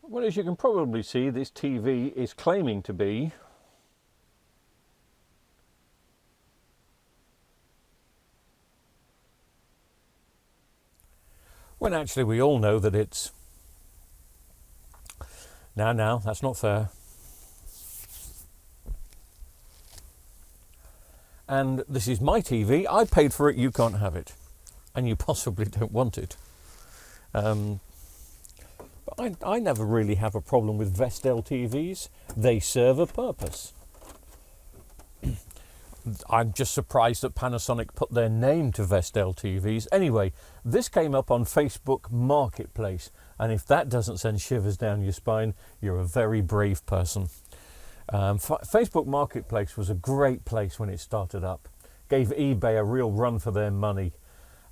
Well, as you can probably see, this TV is claiming to be when actually we all know that it's now that's not fair. And this is my TV, I paid for it, you can't have it, and you possibly don't want it. But I never really have a problem with Vestel TVs. They serve a purpose. I'm just surprised that Panasonic put their name to Vestel TVs. Anyway, this came up on Facebook Marketplace, and if that doesn't send shivers down your spine, you're a very brave person. Facebook Marketplace was a great place when it started up. Gave eBay a real run for their money.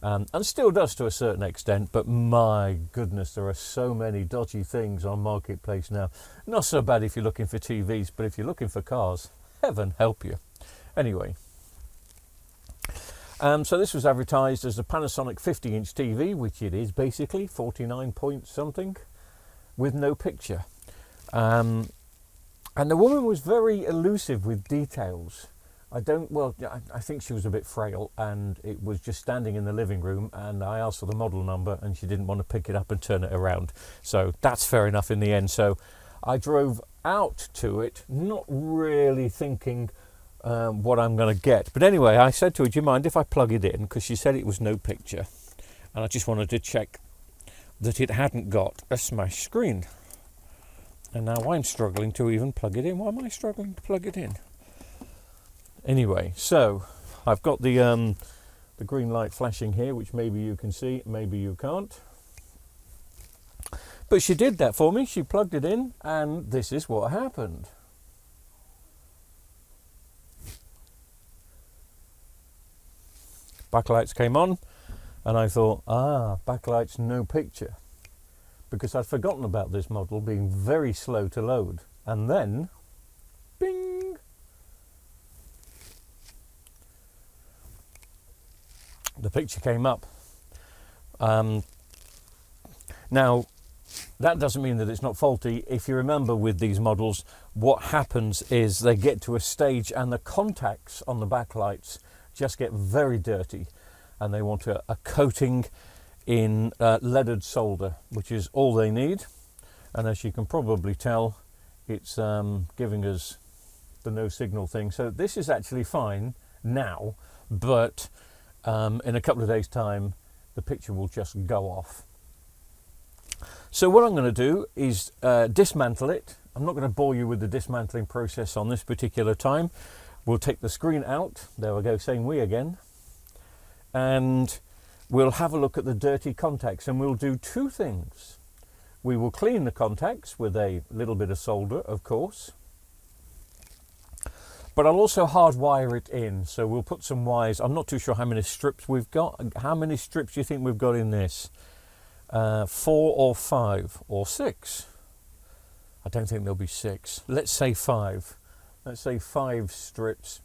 And still does to a certain extent, but my goodness, there are so many dodgy things on Marketplace now. Not so bad if you're looking for TVs, but if you're looking for cars, heaven help you. Anyway, so this was advertised as a Panasonic 50-inch TV, which it is basically, 49 point something, with no picture. And the woman was very elusive with details. I think she was a bit frail, and it was just standing in the living room, and I asked for the model number and she didn't want to pick it up and turn it around. So that's fair enough in the end. So I drove out to it, not really thinking what I'm going to get. But anyway, I said to her, do you mind if I plug it in? Because she said it was no picture. And I just wanted to check that it hadn't got a smashed screen. And now I'm struggling to even plug it in. Why am I struggling to plug it in? Anyway, so I've got the green light flashing here, which maybe you can see, maybe you can't. But she did that for me. She plugged it in, and this is what happened. Backlights came on, and I thought, backlights, no picture. Because I'd forgotten about this model being very slow to load. And then, bing! The picture came up. Now, that doesn't mean that it's not faulty. If you remember with these models, what happens is they get to a stage and the contacts on the backlights just get very dirty, and they want a coating in leaded solder, which is all they need. And as you can probably tell, it's giving us the no signal thing. So this is actually fine now, but in a couple of days' time, the picture will just go off. So what I'm going to do is dismantle it. I'm not going to bore you with the dismantling process on this particular time. We'll take the screen out. There we go, saying we again. And we'll have a look at the dirty contacts, and we'll do two things. We will clean the contacts with a little bit of solder, of course. But I'll also hardwire it in, so we'll put some wires. I'm not too sure how many strips we've got. How many strips do you think we've got in this? 4 or 5 or 6? I don't think there'll be 6. Let's say 5. Let's say 5 strips,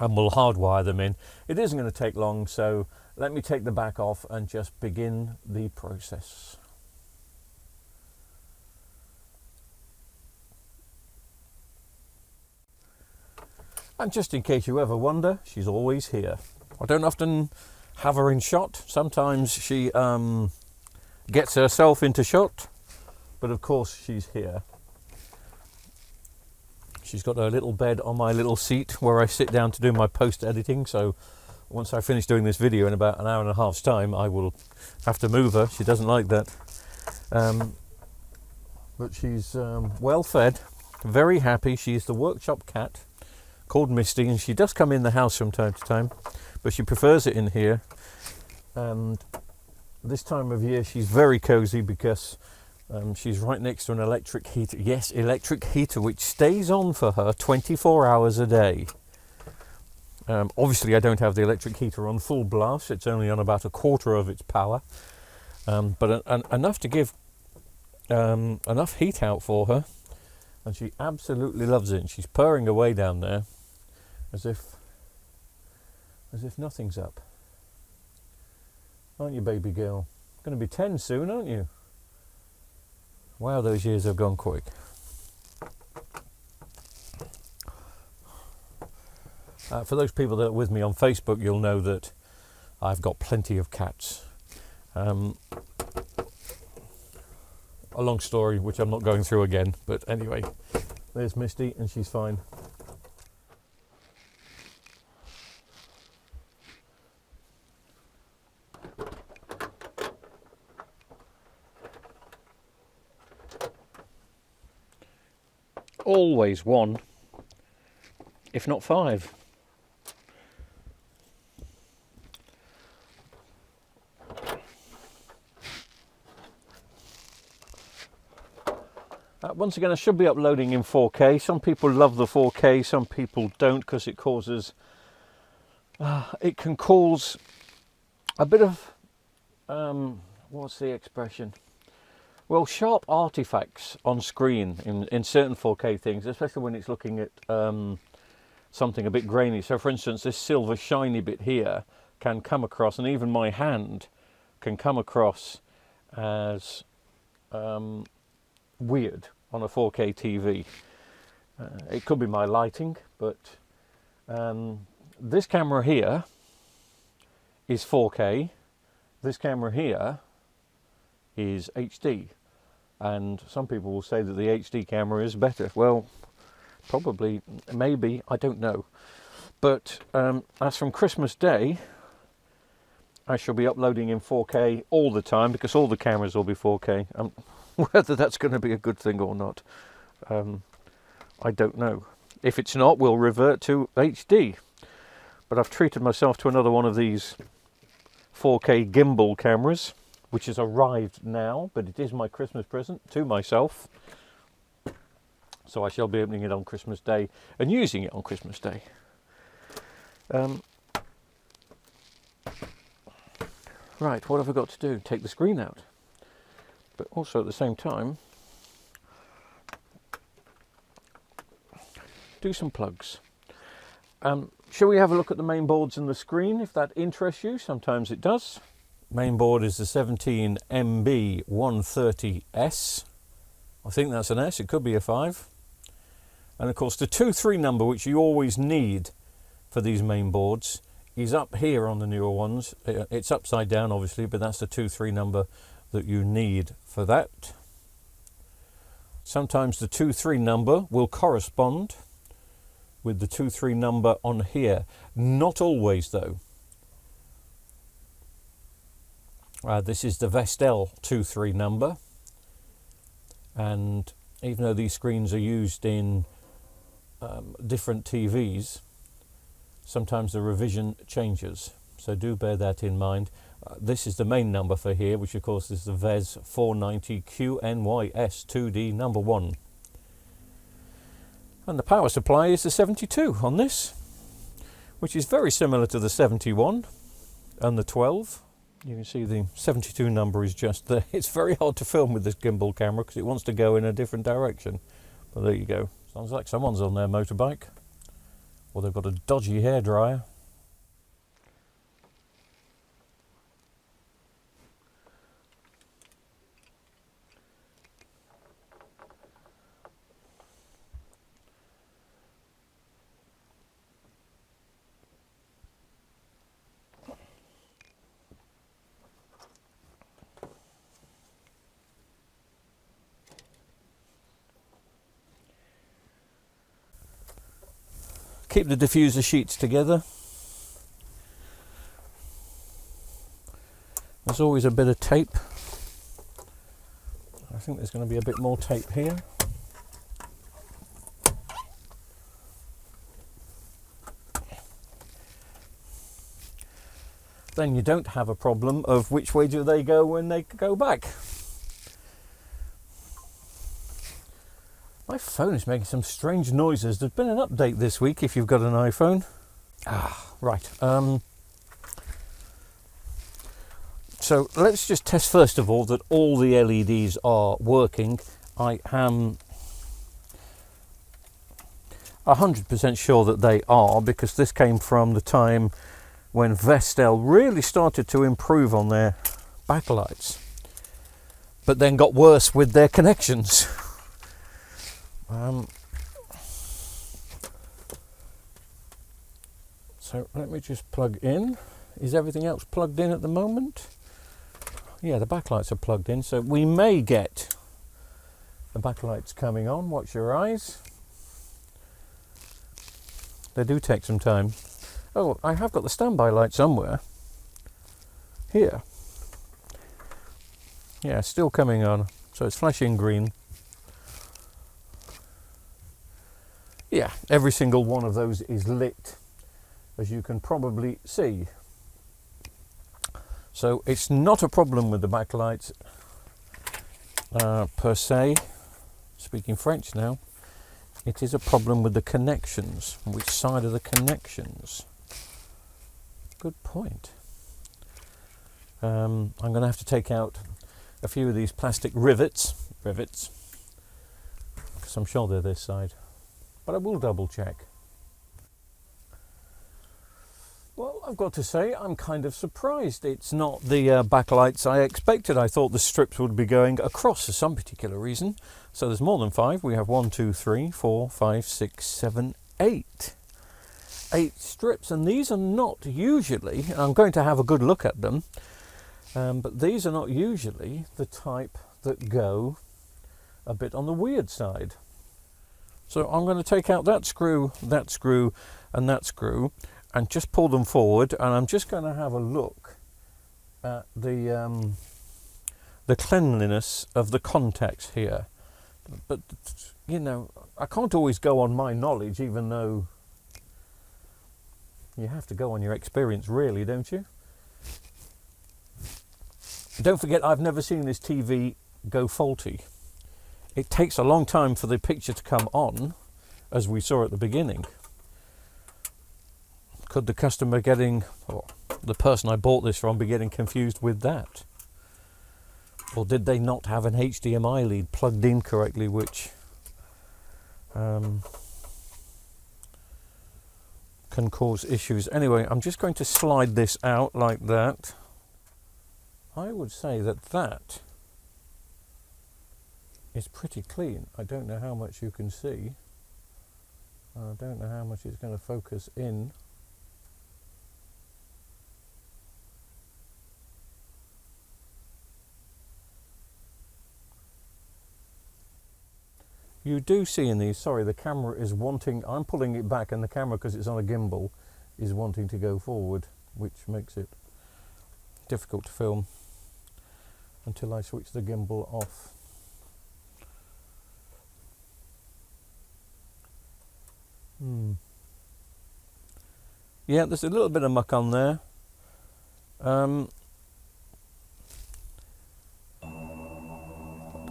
and we'll hardwire them in. It isn't going to take long, so let me take the back off and just begin the process. And just in case you ever wonder, she's always here. I don't often have her in shot. Sometimes she gets herself into shot, but of course she's here. She's got her little bed on my little seat where I sit down to do my post editing. So once I finish doing this video in about an hour and a half's time, I will have to move her. She doesn't like that. But she's well fed, very happy. She's the workshop cat called Misty, and she does come in the house from time to time, but she prefers it in here. And this time of year she's very cozy because She's right next to an electric heater. Yes, electric heater, which stays on for her 24 hours a day. Obviously, I don't have the electric heater on full blast. It's only on about a quarter of its power. But enough to give enough heat out for her. And she absolutely loves it. And she's purring away down there as if nothing's up. Aren't you, baby girl? Going to be 10 soon, aren't you? Wow, those years have gone quick. For those people that are with me on Facebook, you'll know that I've got plenty of cats. A long story, which I'm not going through again. But anyway, there's Misty, and she's fine. Always one, if not five. Once again, I should be uploading in 4K. Some people love the 4K, some people don't, because it causes, it can cause a bit of, what's the expression? Well, sharp artifacts on screen in certain 4K things, especially when it's looking at something a bit grainy. So, for instance, this silver shiny bit here can come across, and even my hand can come across as weird on a 4K TV. It could be my lighting, but this camera here is 4K. This camera here is HD, and some people will say that the HD camera is better. Well, probably, maybe, I don't know. But as from Christmas Day, I shall be uploading in 4K all the time, because all the cameras will be 4K. Whether that's going to be a good thing or not, I don't know. If it's not, we'll revert to HD. But I've treated myself to another one of these 4K gimbal cameras, which has arrived now, but it is my Christmas present to myself. So I shall be opening it on Christmas Day and using it on Christmas Day. Right, what have I got to do? Take the screen out. But also at the same time, do some plugs. Shall we have a look at the main boards and the screen, if that interests you? Sometimes it does. Main board is the 17MB130S. I think that's an S, it could be a 5. And of course the 2-3 number, which you always need for these main boards, is up here on the newer ones. It's upside down obviously, but that's the 2-3 number that you need for that. Sometimes the 2-3 number will correspond with the 2-3 number on here. Not always though. This is the Vestel 2-3 number, and even though these screens are used in different TVs, sometimes the revision changes, so do bear that in mind. This is the main number for here, which of course is the VES 490QNYS2D number 1. And the power supply is the 72 on this, which is very similar to the 71 and the 12. You can see the 72 number is just there. It's very hard to film with this gimbal camera because it wants to go in a different direction. But there you go. Sounds like someone's on their motorbike. Or they've got a dodgy hairdryer. Keep the diffuser sheets together. There's always a bit of tape. I think there's going to be a bit more tape here. Then you don't have a problem of which way do they go when they go back. My phone is making some strange noises. There's been an update this week if you've got an iPhone. Right. So let's just test first of all that all the LEDs are working. I am 100% sure that they are, because this came from the time when Vestel really started to improve on their backlights, but then got worse with their connections. So let me just plug in. Is everything else plugged in at the moment? Yeah, the backlights are plugged in, so we may get the backlights coming on. Watch your eyes. They do take some time. Oh, I have got the standby light somewhere. Here. Yeah, still coming on. So it's flashing green. Yeah, every single one of those is lit, as you can probably see. So it's not a problem with the backlights per se. Speaking French now. It is a problem with the connections. Which side are the connections? Good point. I'm going to have to take out a few of these plastic rivets, because I'm sure they're this side. But I will double check. Well, I've got to say, I'm kind of surprised. It's not the backlights I expected. I thought the strips would be going across for some particular reason. So there's more than 5. We have 1, 2, 3, 4, 5, 6, 7, 8. 8 strips. And these are not usually, I'm going to have a good look at them, but these are not usually the type that go a bit on the weird side. So I'm going to take out that screw, and that screw, and just pull them forward, and I'm just going to have a look at the cleanliness of the contacts here. But you know, I can't always go on my knowledge, even though you have to go on your experience, really, don't you? Don't forget, I've never seen this TV go faulty. It takes a long time for the picture to come on, as we saw at the beginning. Could the customer or the person I bought this from be getting confused with that? Or did they not have an HDMI lead plugged in correctly, which can cause issues? Anyway, I'm just going to slide this out like that. I would say that is pretty clean. I don't know how much you can see. I don't know how much it's going to focus in. You do see in these, sorry, the camera is wanting, I'm pulling it back, and the camera, because it's on a gimbal, is wanting to go forward, which makes it difficult to film until I switch the gimbal off. Yeah, there's a little bit of muck on there.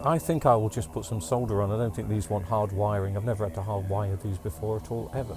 I think I will just put some solder on. I don't think these want hard wiring. I've never had to hard wire these before at all, ever.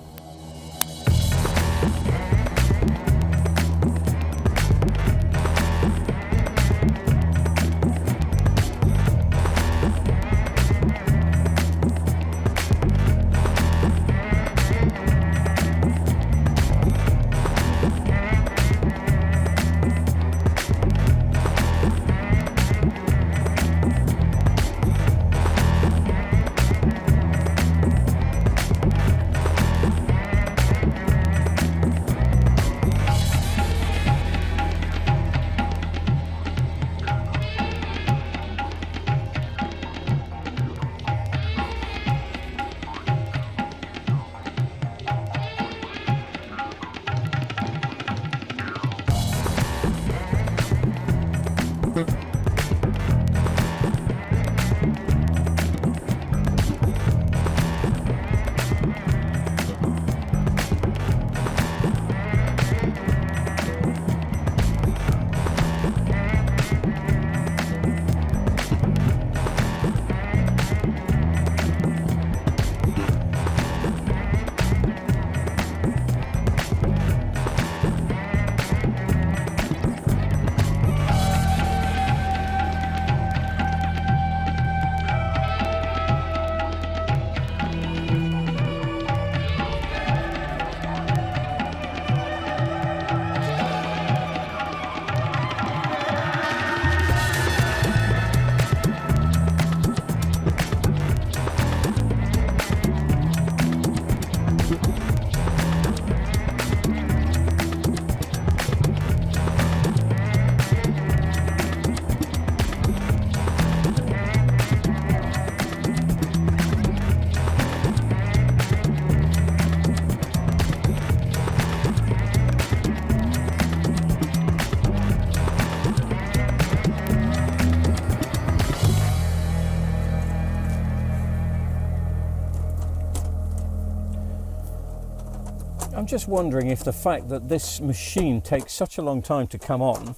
I'm just wondering if the fact that this machine takes such a long time to come on,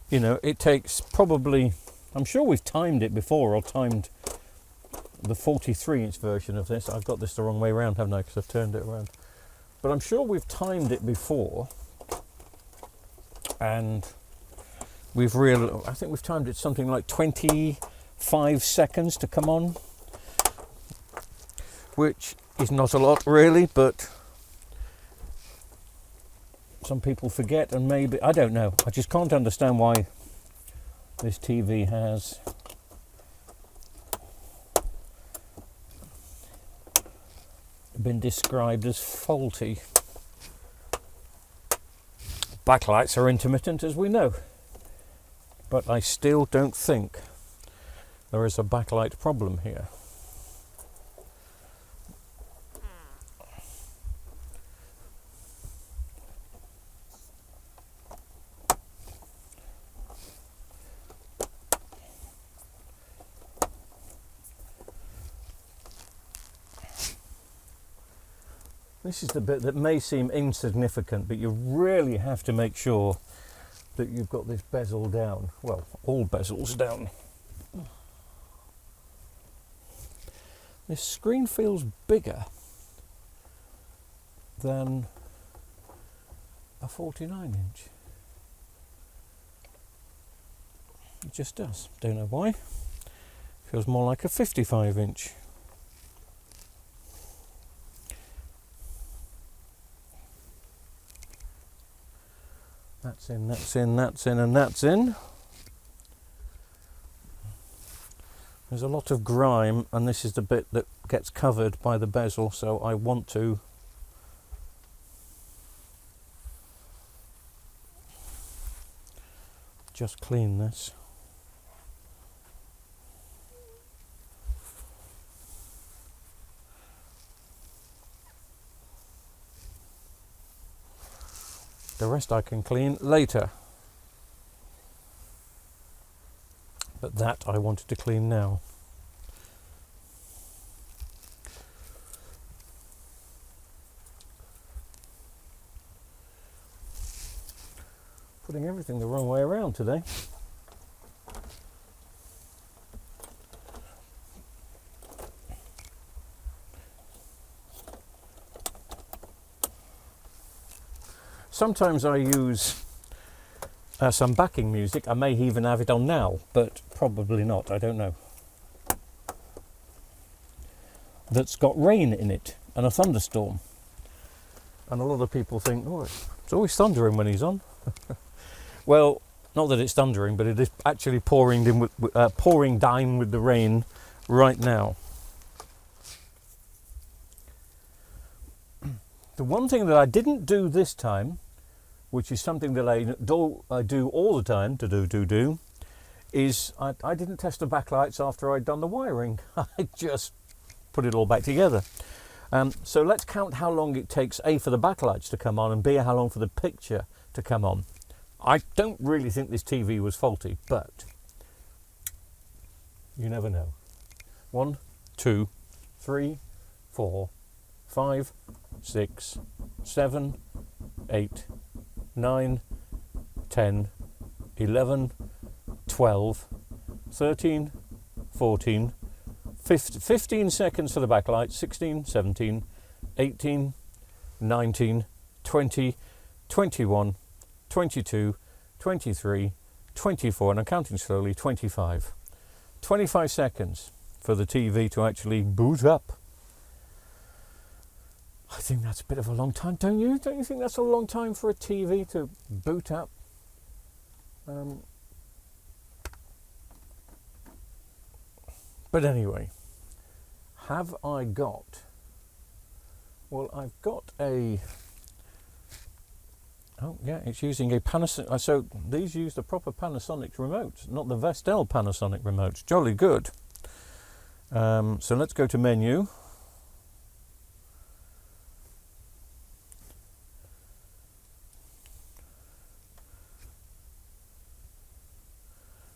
you know, it takes probably, I'm sure we've timed it before, or timed the 43-inch version of this. I've got this the wrong way around, haven't I, because I've turned it around. But I'm sure we've timed it before, and I think we've timed it something like 25 seconds to come on, which is not a lot really, but some people forget, and maybe, I don't know, I just can't understand why this TV has been described as faulty. Backlights are intermittent, as we know, but I still don't think there is a backlight problem here. This is the bit that may seem insignificant, but you really have to make sure that you've got this bezel down. Well, all bezels down. This screen feels bigger than a 49-inch. It just does. Don't know why. Feels more like a 55-inch. That's in, that's in, that's in, and that's in. There's a lot of grime, and this is the bit that gets covered by the bezel, so I want to just clean this. The rest I can clean later, but that I wanted to clean now. Putting everything the wrong way around today. Sometimes I use some backing music. I may even have it on now, but probably not, I don't know. That's got rain in it and a thunderstorm. And a lot of people think, oh, it's always thundering when he's on. Well, not that it's thundering, but it is actually pouring down with the rain right now. The one thing that I didn't do this time, which is something that I do all the time, is I didn't test the backlights after I'd done the wiring. I just put it all back together. So let's count how long it takes, A, for the backlights to come on, and B, how long for the picture to come on. I don't really think this TV was faulty, but you never know. 1, 2, 3, 4, 5, 6, 7, 8, 9, 10, 11, 12, 13, 14, 15 seconds for the backlight, 16, 17, 18, 19, 20, 21, 22, 23, 24, and I'm counting slowly, 25. 25 seconds for the TV to actually boot up. I think that's a bit of a long time, don't you? Don't you think that's a long time for a TV to boot up? But anyway, have I got... Well, I've got a... Oh, yeah, it's using a Panasonic... So these use the proper Panasonic remotes, not the Vestel Panasonic remotes. Jolly good. So let's go to menu.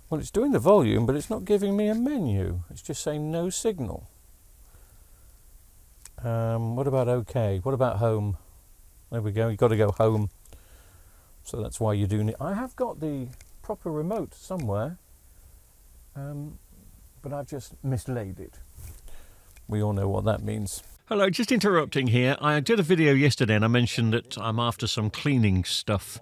Well, it's doing the volume, but it's not giving me a menu. It's just saying no signal. What about OK? What about home? There we go. You've got to go home. So that's why you do need... I have got the proper remote somewhere, but I've just mislaid it. We all know what that means. Hello, just interrupting here. I did a video yesterday and I mentioned that I'm after some cleaning stuff.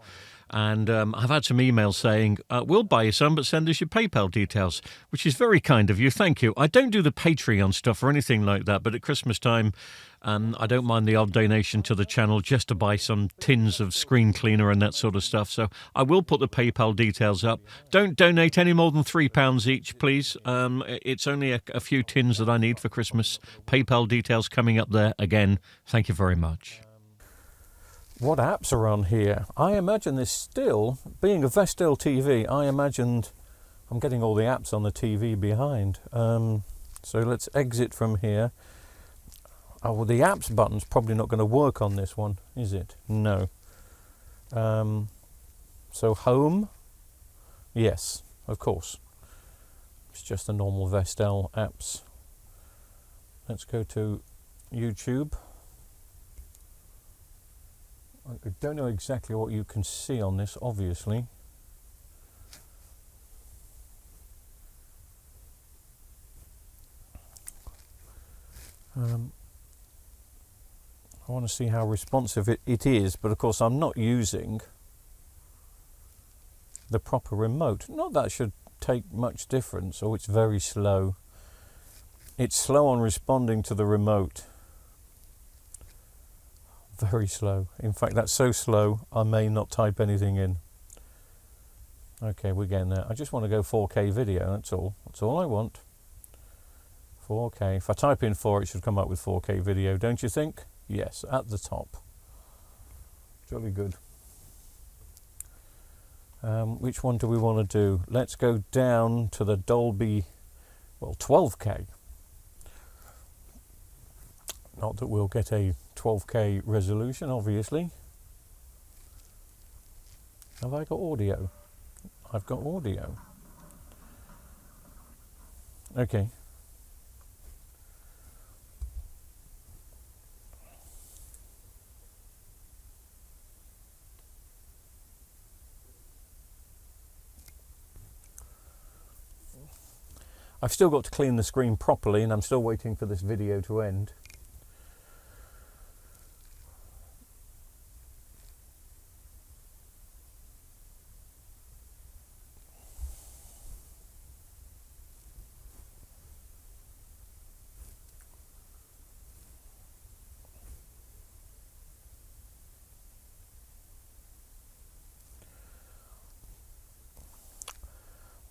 And I've had some emails saying, we'll buy you some, but send us your PayPal details, which is very kind of you. Thank you. I don't do the Patreon stuff or anything like that, but at Christmas time, I don't mind the odd donation to the channel just to buy some tins of screen cleaner and that sort of stuff. So I will put the PayPal details up. Don't donate any more than £3 each, please. It's only a few tins that I need for Christmas. PayPal details coming up there again. Thank you very much. What apps are on here? I imagine this still, being a Vestel TV, I imagined I'm getting all the apps on the TV behind. So let's exit from here. Oh, well, the apps button's probably not going to work on this one, is it? No. So home? Yes, of course. It's just the normal Vestel apps. Let's go to YouTube. I don't know exactly what you can see on this, obviously. I want to see how responsive it is, but of course I'm not using the proper remote. Not that should take much difference. Oh, it's very slow. It's slow on responding to the remote. Very slow. In fact, that's so slow I may not type anything in. Okay, we're getting there. I just want to go 4K video, that's all. That's all I want. 4K. If I type in 4, it should come up with 4K video, don't you think? Yes, at the top. Jolly good. Which one do we want to do? Let's go down to the Dolby, well, 12K. Not that we'll get a 12K resolution, obviously. Have I got audio? I've got audio. Okay. I've still got to clean the screen properly, and I'm still waiting for this video to end.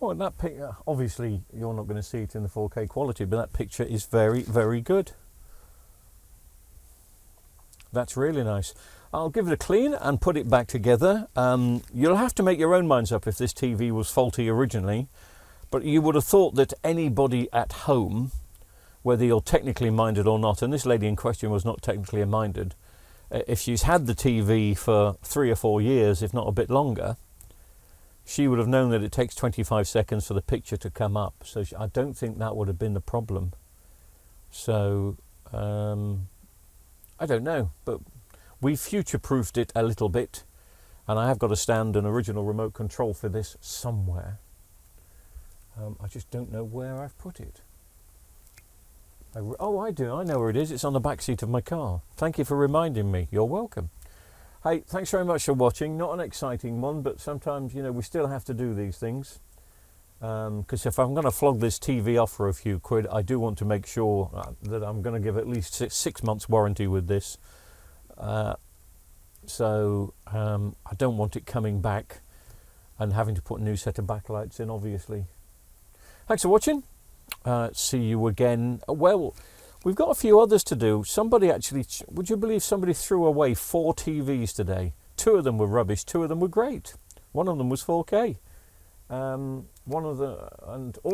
Well, that picture, obviously you're not going to see it in the 4K quality, but that picture is very, very good. That's really nice. I'll give it a clean and put it back together. You'll have to make your own minds up if this TV was faulty originally, but you would have thought that anybody at home, whether you're technically minded or not, and this lady in question was not technically minded, if she's had the TV for 3 or 4 years, if not a bit longer, she would have known that it takes 25 seconds for the picture to come up. So I don't think that would have been the problem. So, I don't know, but we future-proofed it a little bit, and I have got to stand an original remote control for this somewhere. I just don't know where I've put it. Oh, I do. I know where it is. It's on the back seat of my car. Thank you for reminding me. You're welcome. Hey, thanks very much for watching. Not an exciting one, but sometimes, you know, we still have to do these things. Because if I'm going to flog this TV off for a few quid, I do want to make sure that I'm going to give at least 6 months warranty with this. So I don't want it coming back and having to put a new set of backlights in, obviously. Thanks for watching. See you again. Well, we've got a few others to do. Somebody actually, would you believe somebody threw away 4 TVs today? 2 of them were rubbish, 2 of them were great. One of them was 4K. All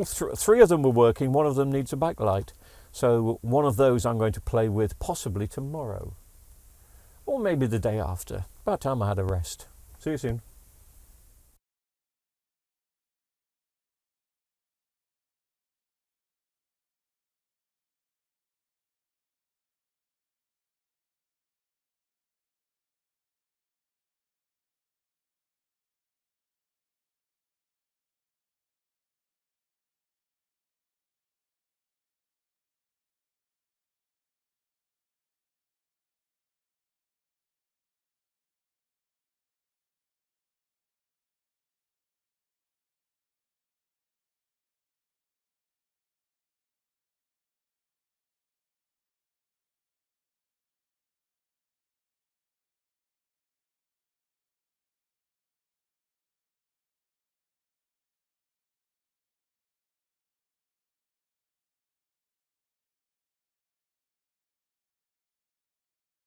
3 of them were working. One of them needs a backlight. So one of those I'm going to play with possibly tomorrow. Or maybe the day after. About time I had a rest. See you soon.